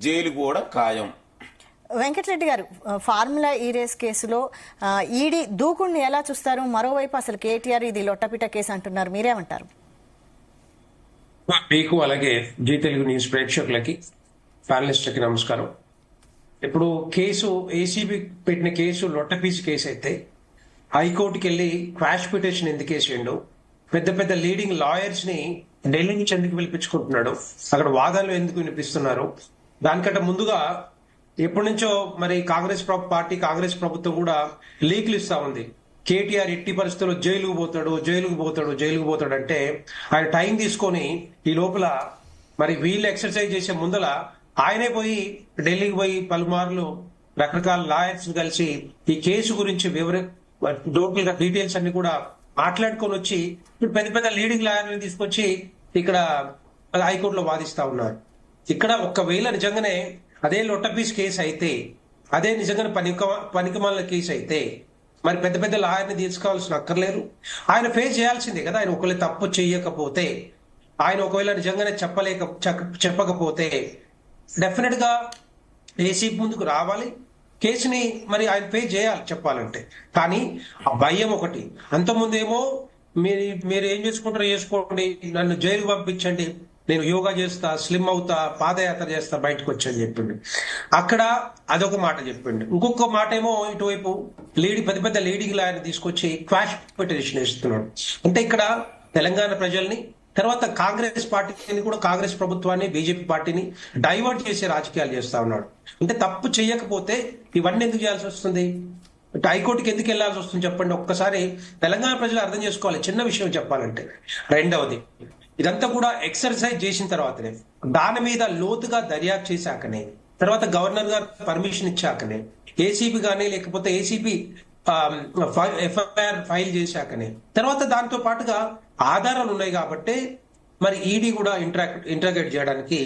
Jail కూడా ఖాయం. వెంకటరెడ్డి గారు, ఫార్ములా ఈ రేస్ కేసులో ఈడీ దూకుడిని ఎలా చూస్తారు? మరోవైపు అసలు కేటీఆర్ ఇది లొట్టపిట కేసు అంటున్నారు, మీరేమంటారు? మీకు అలాగే జీ తెలుగు న్యూస్ ప్రేక్షకులకి ప్యానలిస్టులకి నమస్కారం. ఇప్పుడు కేసు ఏసీబీ పెట్టిన కేసు లొట్టపీసి కేసు అయితే హైకోర్టుకి వెళ్ళి క్వాష్ పిటిషన్ ఎందుకు వేసిండు, పెద్ద పెద్ద లీడింగ్ లాయర్స్ ని ఢిల్లీ నుంచి ఎందుకు పిలిపించుకుంటున్నాడు, అక్కడ వాదనలు ఎందుకు వినిపిస్తున్నారు, దానికంటే ముందుగా ఎప్పటి నుంచో మరి కాంగ్రెస్ ప్రభుత్వం కూడా లీకులు ఇస్తా ఉంది. కేటీఆర్ ఎట్టి పరిస్థితుల్లో జైలుకు పోతాడు అంటే ఆయన టైం తీసుకొని ఈ లోపల మరి వీళ్ళు ఎక్సర్సైజ్ చేసే ముందల ఆయనే పోయి ఢిల్లీకి పోయి పలుమార్లు రకరకాల లాయర్స్ కలిసి ఈ కేసు గురించి డీటెయిల్స్ అన్ని కూడా మాట్లాడుకొని వచ్చి పెద్ద పెద్ద లీడింగ్ లాయర్ని తీసుకొచ్చి ఇక్కడ హైకోర్టులో వాదిస్తా ఉన్నారు. ఇక్కడ ఒకవేళ నిజంగానే అదే లొట్టపీస్ కేసు అయితే, అదే నిజంగానే పనికిమాల కేసు అయితే మరి పెద్ద పెద్ద లాయర్ని తీసుకోవాల్సిన అక్కర్లేరు, ఆయన ఫేస్ చేయాల్సిందే కదా. ఆయన ఒకవేళ తప్పు చేయకపోతే, ఆయన ఒకవేళ నిజంగానే చెప్పకపోతే డెఫినెట్ గా ఏసీబీ ముందుకు రావాలి, కేసుని మరి ఆయన ఫేస్ చేయాలి చెప్పాలంటే. కానీ ఆ భయం ఒకటి, అంతకుముందేమో మీరు ఏం చేసుకోండి, నన్ను జైలుకు పంపించండి, నేను యోగా చేస్తా, స్లిమ్ అవుతా, పాదయాత్ర చేస్తా, బయటకు వచ్చని చెప్పిండు. అక్కడ అదొక మాట చెప్పిండు. ఇంకొక మాట ఏమో ఇటువైపు పెద్ద పెద్ద లీడింగ్ లాయర్ని తీసుకొచ్చి క్వాష్ పిటిషన్ ఇస్తున్నాడు. అంటే ఇక్కడ తెలంగాణ ప్రజల్ని, తర్వాత కాంగ్రెస్ పార్టీని కూడా, కాంగ్రెస్ ప్రభుత్వాన్ని, బీజేపీ పార్టీని డైవర్ట్ చేసే రాజకీయాలు చేస్తా ఉన్నాడు. అంటే తప్పు చేయకపోతే ఇవన్నీ ఎందుకు చేయాల్సి వస్తుంది, హైకోర్టుకి ఎందుకు వెళ్లాల్సి వస్తుంది చెప్పండి. ఒక్కసారి తెలంగాణ ప్రజలు అర్థం చేసుకోవాలి. చిన్న విషయం చెప్పాలంటే, రెండవది ఇదంతా కూడా ఎక్సర్సైజ్ చేసిన తర్వాతనే, దాని మీద లోతుగా దర్యాప్తు చేశాకనే, తర్వాత గవర్నర్ గారు పర్మిషన్ ఇచ్చాకనే, ఏసీబీ కానీ లేకపోతే ఏసీబీ ఎఫ్ఐఆర్ ఫైల్ చేశాకనే, తర్వాత దాంతో పాటుగా ఆధారాలు ఉన్నాయి కాబట్టి మరి ఈడీ కూడా ఇంటరాగేట్ చేయడానికి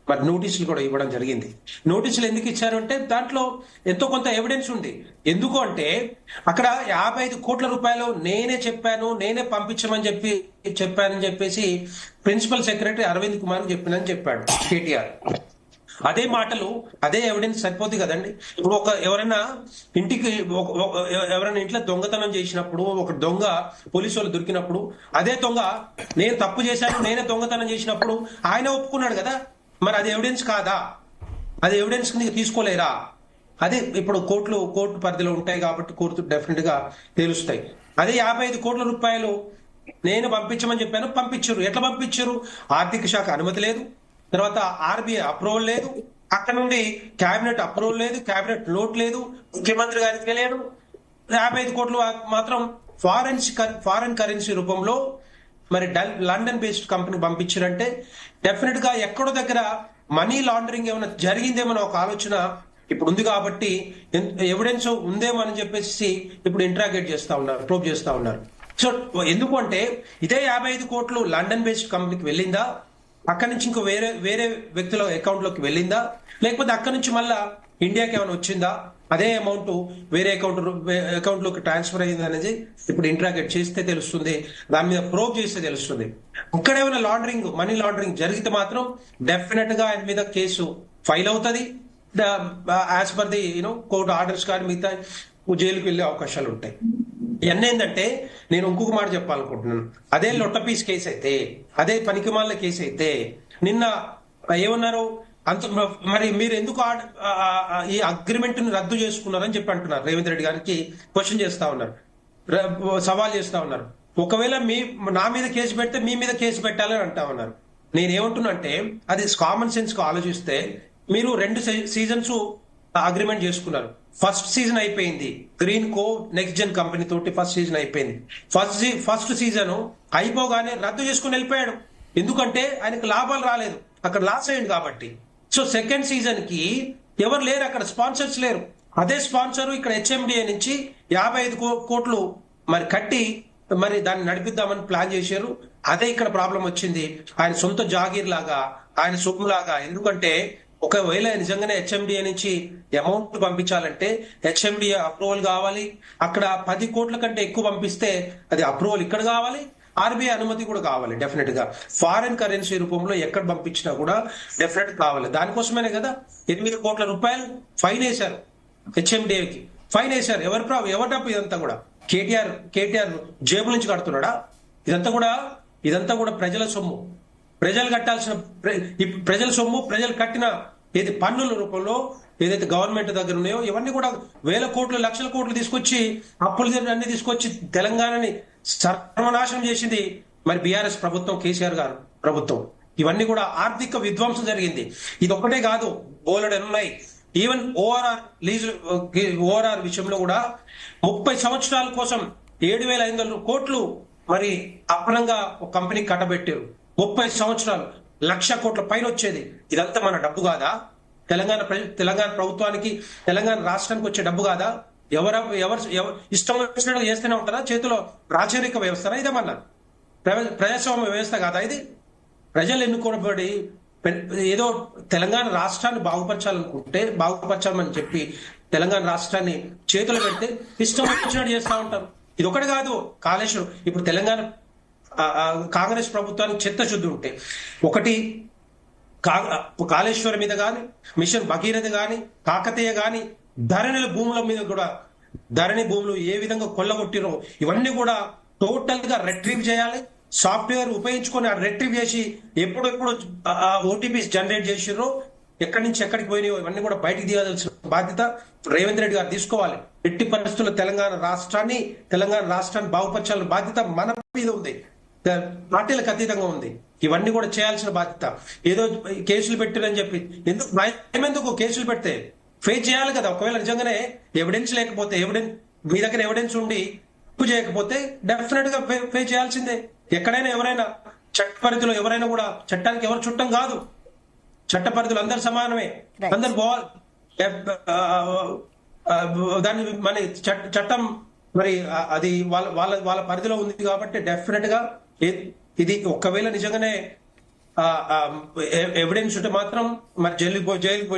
మరి నోటీసులు కూడా ఇవ్వడం జరిగింది. నోటీసులు ఎందుకు ఇచ్చారు అంటే దాంట్లో ఎంతో కొంత ఎవిడెన్స్ ఉంది. ఎందుకు అంటే అక్కడ 55 కోట్ల రూపాయలు నేనే పంపించమని చెప్పానని చెప్పేసి ప్రిన్సిపల్ సెక్రటరీ అరవింద్ కుమార్ చెప్పినని చెప్పాడు కేటీఆర్. అదే మాటలు, అదే ఎవిడెన్స్ సరిపోతుంది కదండి. ఇప్పుడు ఎవరైనా ఇంట్లో దొంగతనం చేసినప్పుడు, ఒక దొంగ పోలీసు వాళ్ళు దొరికినప్పుడు, అదే దొంగ నేను తప్పు చేశాను, నేనే దొంగతనం చేసినప్పుడు ఆయన ఒప్పుకున్నాడు కదా, మరి అది ఎవిడెన్స్ కాదా? అది ఎవిడెన్స్ తీసుకోలేరా? అదే ఇప్పుడు కోర్టు పరిధిలో ఉంటాయి కాబట్టి కోర్టు డెఫినెట్ గా తెలుస్తాయి. అదే 55 కోట్ల రూపాయలు నేను పంపించమని చెప్పాను, పంపించారు. ఎట్లా పంపించారు? ఆర్థిక శాఖ అనుమతి లేదు, తర్వాత ఆర్బీఐ అప్రూవల్ లేదు, అక్కడ నుండి కేబినెట్ అప్రూవల్ లేదు, కేబినెట్ నోట్ లేదు, ముఖ్యమంత్రి గారికి లేదు. 55 కోట్లు మాత్రం ఫారెన్ కరెన్సీ రూపంలో మరి లండన్ బేస్డ్ కంపెనీ పంపించారంటే డెఫినెట్ గా ఎక్కడో దగ్గర మనీ లాండరింగ్ ఏమైనా జరిగిందేమో ఒక ఆలోచన ఇప్పుడు ఉంది. కాబట్టి ఎవిడెన్స్ ఉందేమో అని చెప్పేసి ఇప్పుడు ఇంట్రాగేట్ చేస్తా ఉన్నారు, ప్రోబ్ చేస్తా ఉన్నారు. సో ఎందుకు అంటే ఇదే 55 కోట్లు లండన్ బేస్డ్ కంపెనీకి వెళ్ళిందా, అక్కడి నుంచి ఇంకో వేరే వ్యక్తుల అకౌంట్ లోకి వెళ్ళిందా, లేకపోతే అక్కడి నుంచి మళ్ళా ఇండియాకి ఏమైనా వచ్చిందా, అదే అమౌంట్ వేరే అకౌంట్ లోకి ట్రాన్స్ఫర్ అయింది అనేది ఇప్పుడు ఇంట్రాగేట్ చేస్తే తెలుస్తుంది, దాని మీద ప్రోబ్ చేస్తే తెలుస్తుంది. ఇక్కడ ఏమైనా మనీ లాండరింగ్ జరిగితే మాత్రం డెఫినెట్ గా ఆయన మీద కేసు ఫైల్ అవుతుంది. As per the court orders కానీ మిగతా జైలుకి వెళ్లే అవకాశాలు ఉంటాయి. ఇవన్నీ ఏంటంటే నేను ఇంకొక మాట చెప్పాలనుకుంటున్నాను. అదే లొట్టపీస్ కేసు అయితే, అదే పనికిమాల కేసు అయితే నిన్న ఏమన్నారు, మరి మీరు ఎందుకు ఈ అగ్రిమెంట్ ని రద్దు చేసుకున్నారని చెప్పి అంటున్నారు. రేవంత్ రెడ్డి గారికి క్వశ్చన్ చేస్తా ఉన్నారు, సవాల్ చేస్తా ఉన్నారు. ఒకవేళ నా మీద కేసు పెడితే మీ మీద కేసు పెట్టాలని అంటా ఉన్నారు. నేనేమంటున్నా అంటే అది కామన్ సెన్స్ కు ఆలోచిస్తే మీరు 2 సీజన్స్ అగ్రిమెంట్ చేసుకున్నారు. ఫస్ట్ సీజన్ అయిపోయింది, గ్రీన్ కో నెక్స్ట్ జెన్ కంపెనీ తోటి ఫస్ట్ సీజన్ అయిపోయింది. ఫస్ట్ సీజన్ అయిపోగానే రద్దు చేసుకుని వెళ్ళిపోయాడు. ఎందుకంటే ఆయనకు లాభాలు రాలేదు, అక్కడ లాస్ అయ్యింది కాబట్టి. సో సెకండ్ సీజన్ కి ఎవరు లేరు, అక్కడ స్పాన్సర్స్ లేరు. అదే స్పాన్సర్ ఇక్కడ హెచ్ఎండిఏ నుంచి 55 కోట్లు మరి కట్టి మరి దాన్ని నడిపిద్దామని ప్లాన్ చేశారు. అదే ఇక్కడ ప్రాబ్లం వచ్చింది. ఆయన సొంత జాగీర్ లాగా, ఆయన సొమ్ము లాగా. ఎందుకంటే ఒకవేళ నిజంగానే హెచ్ఎండిఏ నుంచి అమౌంట్ పంపించాలంటే హెచ్ఎండిఏ అప్రూవల్ కావాలి. అక్కడ 10 కోట్ల కంటే ఎక్కువ పంపిస్తే అది అప్రూవల్ ఇక్కడ కావాలి. ఆర్బీఐ అనుమతి కూడా కావాలి డెఫినెట్ గా. ఫారిన్ కరెన్సీ రూపంలో ఎక్కడ పంపించినా కూడా డెఫినెట్ కావాలి. దానికోసమేనే కదా 8 కోట్ల రూపాయలు ఫైన్ వేశారు, హెచ్ఎండిఏకి ఫైన్ వేశారు. ఎవరి డబ్బు ఇదంతా కూడా? కేటీఆర్ జేబుల నుంచి కడుతున్నాడా? ఇదంతా కూడా ప్రజల సొమ్ము, ప్రజలు కట్టాల్సిన ప్రజల సొమ్ము, ప్రజలు కట్టిన ఏది పన్నుల రూపంలో ఏదైతే గవర్నమెంట్ దగ్గర ఉన్నాయో ఇవన్నీ కూడా వేల కోట్లు, లక్షల కోట్లు తీసుకొచ్చి అప్పులు అన్ని తీసుకొచ్చి తెలంగాణని సర్వనాశనం చేసింది మరి బీఆర్ఎస్ ప్రభుత్వం, కేసీఆర్ గారు ప్రభుత్వం. ఇవన్నీ కూడా ఆర్థిక విధ్వంసం జరిగింది. ఇది ఒక్కటే కాదు, బోలెడు ఉన్నాయి. ఈవెన్ ఓఆర్ఆర్ విషయంలో కూడా 30 సంవత్సరాల కోసం 7,500 కోట్లు మరి అప్పనంగా ఒక కంపెనీకి కట్టబెట్టారు. 30 సంవత్సరాలు 1,00,000 కోట్ల పైన వచ్చేది. ఇదంతా మన డబ్బు కాదా? తెలంగాణ ప్రభుత్వానికి, తెలంగాణ రాష్ట్రానికి వచ్చే డబ్బు కాదా? ఎవరు ఇష్టం వచ్చినట్టు చేస్తూనే ఉంటారా? చేతిలో రాచరిక వ్యవస్థ ఇదేమన్నా ప్రజాస్వామ్య వ్యవస్థ కాదా ఇది? ప్రజలు ఎన్నుకోబడి ఏదో తెలంగాణ రాష్ట్రాన్ని బాగుపరచాలని చెప్పి తెలంగాణ రాష్ట్రాన్ని చేతులు పెడితే ఇష్టం వచ్చినట్టు చేస్తూ ఉంటారు. ఇది ఒకటి కాదు, కాళేశ్వరం. ఇప్పుడు తెలంగాణ కాంగ్రెస్ ప్రభుత్వానికి చిత్తశుద్ధి ఉంటే ఒకటి కాళేశ్వరం మీద గాని, మిషన్ భగీరథ గాని, కాకతీయ గాని, ధరణి భూముల మీద కూడా, ధరణి భూములు ఏ విధంగా కొల్లగొట్టిరో ఇవన్నీ కూడా టోటల్ గా రెట్రీవ్ చేయాలి. సాఫ్ట్వేర్ ఉపయోగించుకొని రెట్రీవ్ చేసి ఎప్పుడెప్పుడు ఓటీపీస్ జనరేట్ చేసిర్రో, ఎక్కడి నుంచి ఎక్కడికి పోయినాయో ఇవన్నీ కూడా బయటికి తీయాల్సిన బాధ్యత రేవంత్ రెడ్డి గారు తీసుకోవాలి. ఎట్టి పరిస్థితుల్లో తెలంగాణ రాష్ట్రాన్ని బాగుపరచాలని బాధ్యత మన మీద ఉంది, పార్టీలకు అతీతంగా ఉంది. ఇవన్నీ కూడా చేయాల్సిన బాధ్యత. ఏదో కేసులు పెట్టిరని చెప్పి ఎందుకు కేసులు పెడితే ఫేస్ చేయాలి కదా. ఒకవేళ నిజంగానే ఎవిడెన్స్ లేకపోతే, మీ దగ్గర ఎవిడెన్స్ ఉండి తప్పు చేయకపోతే డెఫినెట్ గా ఫేస్ చేయాల్సిందే. ఎక్కడైనా ఎవరైనా చట్ట పరిధిలో ఎవరైనా కూడా, చట్టానికి ఎవరు చుట్టం కాదు, చట్ట పరిధిలో అందరు సమానమే, అందరు బాల్ దాన్ని మన చట్టం మరి అది వాళ్ళ పరిధిలో ఉంది కాబట్టి డెఫినెట్ గా ఇది ఒకవేళ నిజంగానే ఎవిడెన్స్ ఉంటే మాత్రం మరి జైలుకి